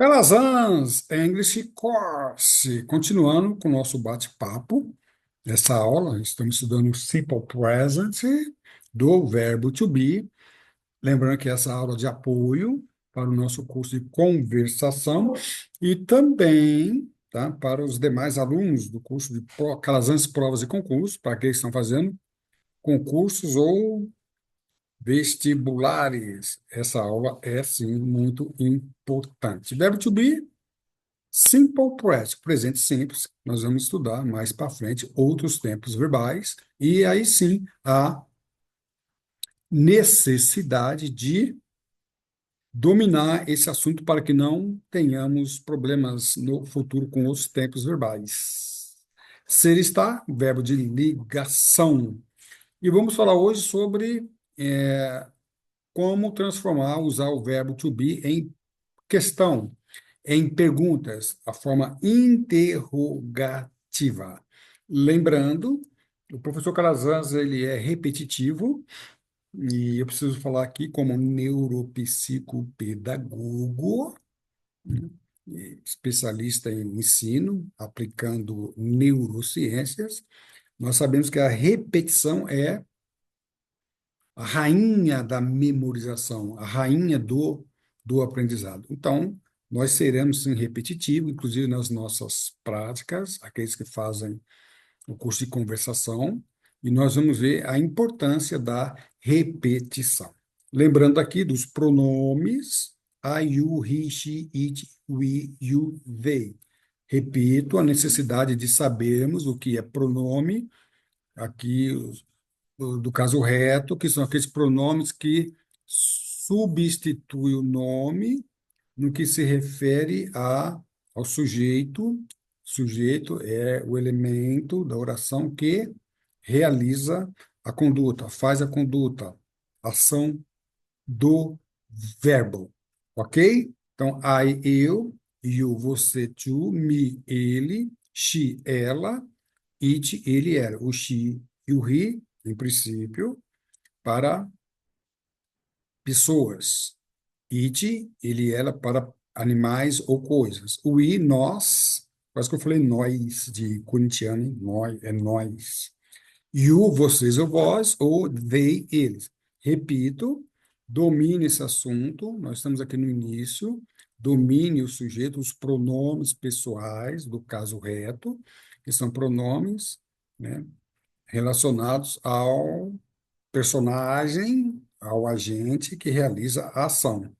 Calazans English Course. Continuando com o nosso bate-papo, nessa aula, estamos estudando o Simple Present do verbo to be. Lembrando que essa aula é de apoio para o nosso curso de conversação e também, tá, para os demais alunos do curso de Calazans Provas e Concursos, para aqueles que estão fazendo concursos ou vestibulares. Essa aula é, sim, muito importante. Verbo to be. Simple present, presente simples, nós vamos estudar mais para frente outros tempos verbais, e aí sim a necessidade de dominar esse assunto para que não tenhamos problemas no futuro com os tempos verbais. Ser está, verbo de ligação. E vamos falar hoje sobre como transformar, usar o verbo to be em questão, em perguntas, a forma interrogativa. Lembrando, o professor Calazans ele é repetitivo, e eu preciso falar aqui como neuropsicopedagogo, né, especialista em ensino, aplicando neurociências. Nós sabemos que a repetição é a rainha da memorização, a rainha do aprendizado. Então, nós seremos sim repetitivo, inclusive nas nossas práticas, aqueles que fazem o curso de conversação, e nós vamos ver a importância da repetição. Lembrando aqui dos pronomes I, you, he, she, it, we, you, they. Repito, a necessidade de sabermos o que é pronome, aqui do caso reto, que são aqueles pronomes que substituem o nome no que se refere ao sujeito. Sujeito é o elemento da oração que realiza a conduta, faz a conduta, ação do verbo, ok? Então, I, eu, you, você, tu, me, ele, she, ela, it, ele, era. O she e o he, em princípio, para pessoas. It, ele, ela, para animais ou coisas. O we, nós, quase que eu falei nós, de corintiano, hein? Nós, é nós. You, vocês ou vós, ou they, eles. Repito, domine esse assunto, nós estamos aqui no início, domine o sujeito, os pronomes pessoais do caso reto, que são pronomes, né, relacionados ao personagem, ao agente que realiza a ação.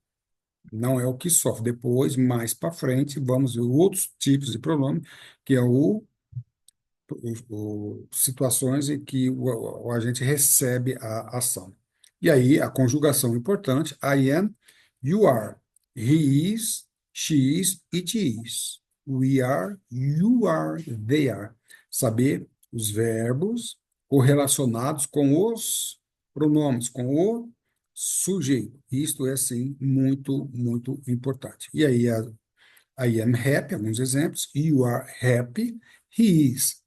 Não é o que sofre. Depois, mais para frente, vamos ver outros tipos de pronome, que é situações em que o agente recebe a ação. E aí, a conjugação importante, I am, you are, he is, she is, it is, we are, you are, they are. Saber os verbos correlacionados com os pronomes, com o sujeito. Isto é, sim, muito, muito importante. E aí, I am happy, alguns exemplos. You are happy. He is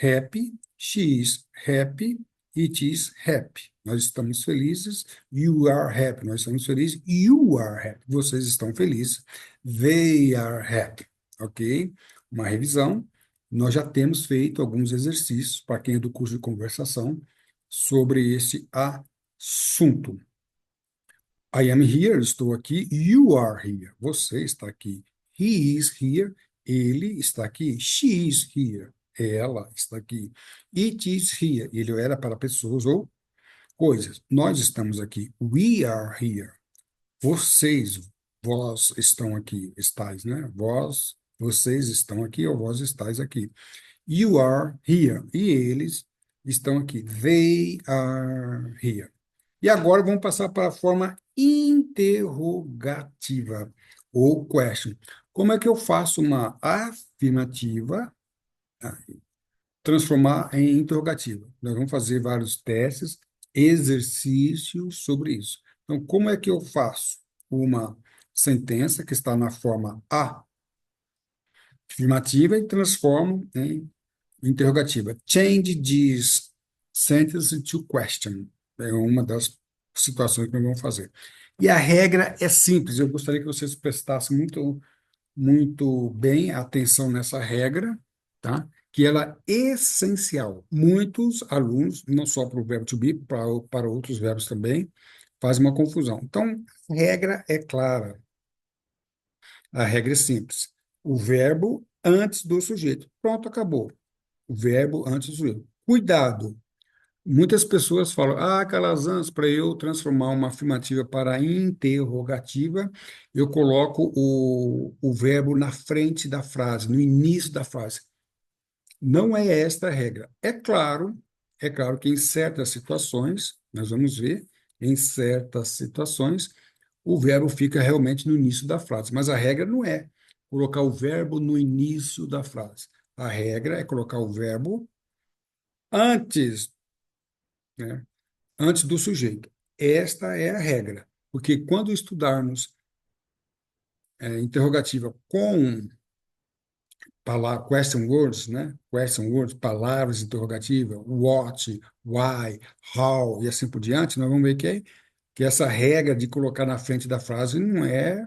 happy. She is happy. It is happy. Nós estamos felizes. You are happy. Nós estamos felizes. You are happy. Vocês estão felizes. They are happy. Ok? Uma revisão. Nós já temos feito alguns exercícios, para quem é do curso de conversação, sobre esse assunto. I am here, estou aqui. You are here, você está aqui. He is here, ele está aqui. She is here, ela está aqui. It is here, ele era para pessoas ou coisas. Nós estamos aqui. We are here. Vocês, vós estão aqui, estáis, né? Vós, vocês estão aqui ou vós estáis aqui. You are here. E eles estão aqui. They are here. E agora vamos passar para a forma interrogativa, ou question. Como é que eu faço uma afirmativa, transformar em interrogativa? Nós vamos fazer vários testes, exercícios sobre isso. Então, como é que eu faço uma sentença que está na forma afirmativa e transformo em interrogativa? Change this sentence to question. É uma das situações que nós vamos fazer. E a regra é simples. Eu gostaria que vocês prestassem muito muito bem atenção nessa regra, tá? Que ela é essencial. Muitos alunos, não só para o verbo to be, para outros verbos também, fazem uma confusão. Então, a regra é clara, a regra é simples. O verbo antes do sujeito. Pronto, acabou. O verbo antes do sujeito. Cuidado! Muitas pessoas falam, Calazans, para eu transformar uma afirmativa para interrogativa, eu coloco o verbo na frente da frase, no início da frase. Não é esta a regra. É claro que em certas situações, nós vamos ver, em certas situações, o verbo fica realmente no início da frase, mas a regra não é colocar o verbo no início da frase. A regra é colocar o verbo antes, né? Antes do sujeito. Esta é a regra, porque quando estudarmos interrogativa com question words, né? Question words, palavras interrogativas, what, why, how e assim por diante, nós vamos ver que essa regra de colocar na frente da frase não é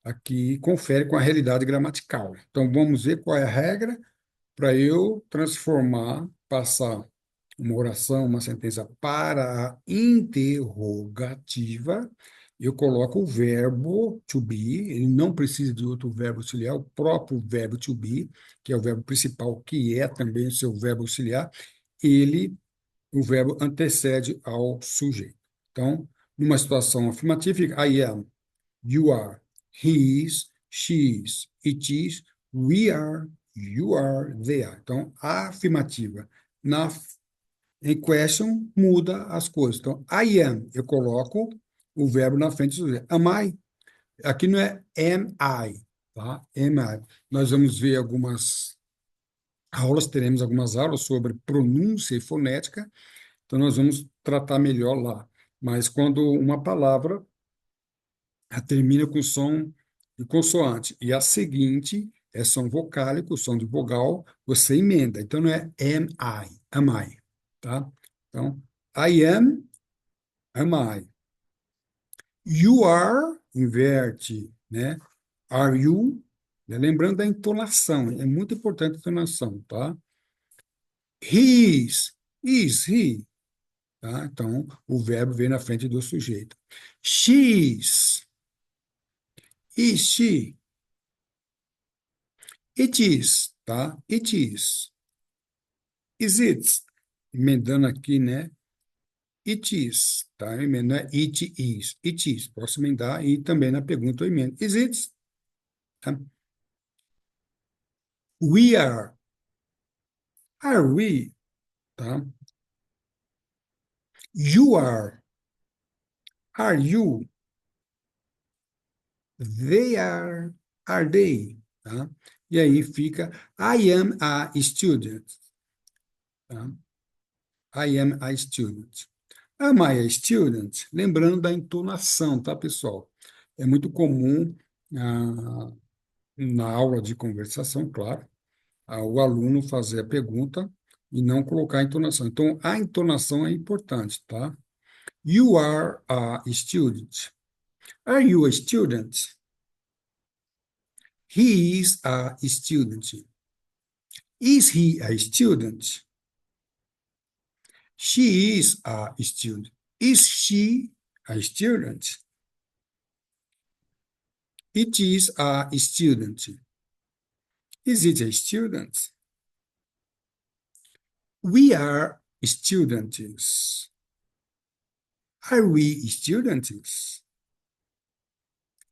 a que confere com a realidade gramatical. Então, vamos ver qual é a regra para eu transformar, passar uma oração, uma sentença para a interrogativa, eu coloco o verbo to be, ele não precisa de outro verbo auxiliar, o próprio verbo to be, que é o verbo principal, que é também o seu verbo auxiliar, ele, o verbo antecede ao sujeito. Então, numa situação afirmativa, fica I am, you are, he is, she is, it is, we are, you are, they are. Então, a afirmativa na em question muda as coisas. Então, I am, eu coloco o verbo na frente do sujeito. Am I? Aqui não é am I, tá? Am I. Nós vamos ver algumas aulas, teremos algumas aulas sobre pronúncia e fonética, então nós vamos tratar melhor lá. Mas quando uma palavra termina com som de consoante e a seguinte é som vocálico, som de vogal, você emenda. Então não é am I, tá? Então, I am I. You are, inverte, né? Are you? Né? Lembrando da entonação, é muito importante a entonação, tá? He is he, tá? Então, o verbo vem na frente do sujeito. She is she, it is, tá? It is it, emendando aqui, né? It is, tá? Emenda, it is, posso emendar e também na pergunta eu emendo. Is it? Tá? We are we, tá? You are you, they are they, tá? E aí fica, I am a student, tá? I am a student. Am I a student? Lembrando da entonação, tá, pessoal? É muito comum na aula de conversação, claro, o aluno fazer a pergunta e não colocar a entonação. Então, a entonação é importante, tá? You are a student. Are you a student? He is a student. Is he a student? She is a student. Is she a student? It is a student. Is it a student? We are students. Are we students?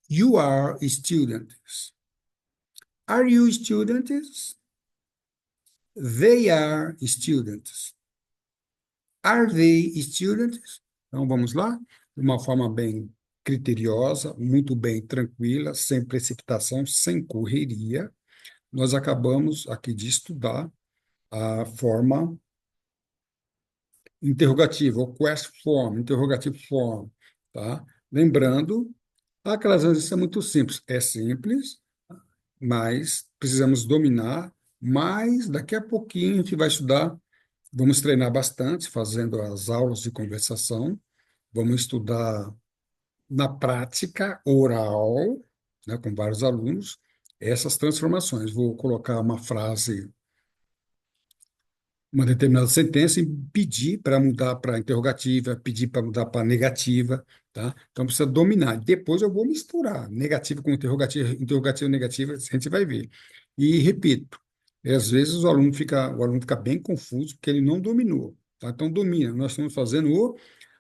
You are students. Are you students? They are students. Are they students? Então, vamos lá? De uma forma bem criteriosa, muito bem tranquila, sem precipitação, sem correria. Nós acabamos aqui de estudar a forma interrogativa, ou quest form, interrogative form, tá? Lembrando, aquelas vezes isso é muito simples. É simples, mas precisamos dominar, mas daqui a pouquinho a gente vai estudar, vamos treinar bastante, fazendo as aulas de conversação, vamos estudar na prática oral, né, com vários alunos, essas transformações. Vou colocar uma frase, uma determinada sentença e pedir para mudar para interrogativa, pedir para mudar para negativa, tá? Então precisa dominar. Depois eu vou misturar negativo com interrogativo, interrogativo, negativa, a gente vai ver. E repito, às vezes o aluno fica bem confuso porque ele não dominou, tá? Então domina. Nós estamos fazendo o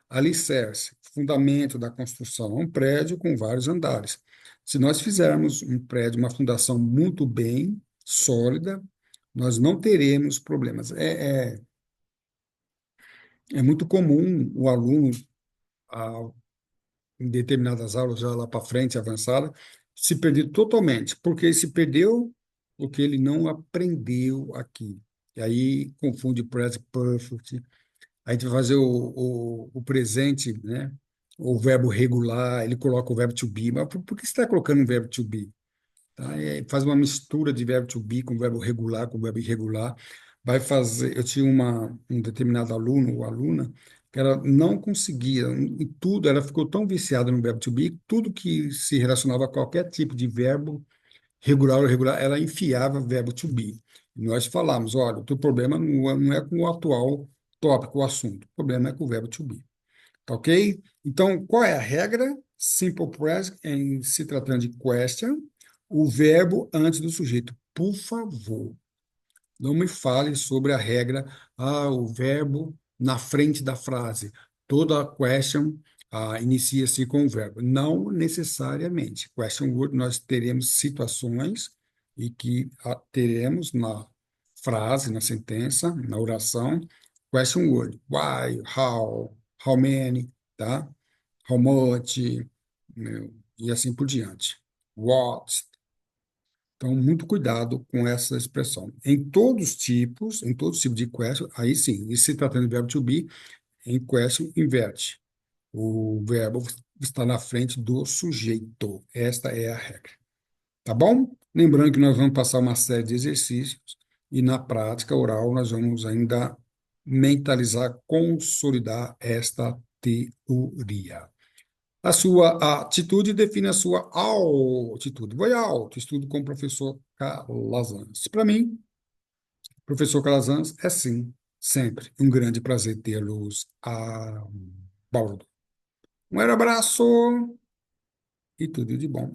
alicerce, fundamento da construção, é um prédio com vários andares. Se nós fizermos um prédio, uma fundação muito bem sólida, nós não teremos problemas. É muito comum o aluno, a- em determinadas aulas, já lá para frente, avançada, se perder totalmente, porque ele se perdeu porque ele não aprendeu aqui. E aí confunde present perfect. A gente vai fazer o presente, né? O verbo regular, ele coloca o verbo to be. Mas por que você está colocando um verbo to be? Tá? E aí faz uma mistura de verbo to be com verbo regular, com verbo irregular. Vai fazer. Eu tinha um determinado aluno ou aluna que ela não conseguia, em tudo, ela ficou tão viciada no verbo to be, tudo que se relacionava a qualquer tipo de verbo, regular ou irregular, ela enfiava verbo to be. E nós falamos, olha, o teu problema não é com o atual tópico, o assunto, o problema é com o verbo to be. Tá ok? Então, qual é a regra? Simple present, em se tratando de question, o verbo antes do sujeito. Por favor, não me fale sobre a regra, o verbo na frente da frase. Toda question inicia-se com o verbo. Não necessariamente. Question word, nós teremos situações e que teremos na frase, na sentença, na oração, question word. Why, how many, tá? How much, e assim por diante. What, então, muito cuidado com essa expressão. Em todos os tipos de question, aí sim, e se tratando de verbo to be, em question, inverte. O verbo está na frente do sujeito. Esta é a regra. Tá bom? Lembrando que nós vamos passar uma série de exercícios e na prática oral nós vamos ainda mentalizar, consolidar esta teoria. A sua atitude define a sua altitude. Vai alto, estudo com o professor Calazans. Para mim, professor Calazans é sim, sempre um grande prazer tê-los a bordo. Um abraço e tudo de bom.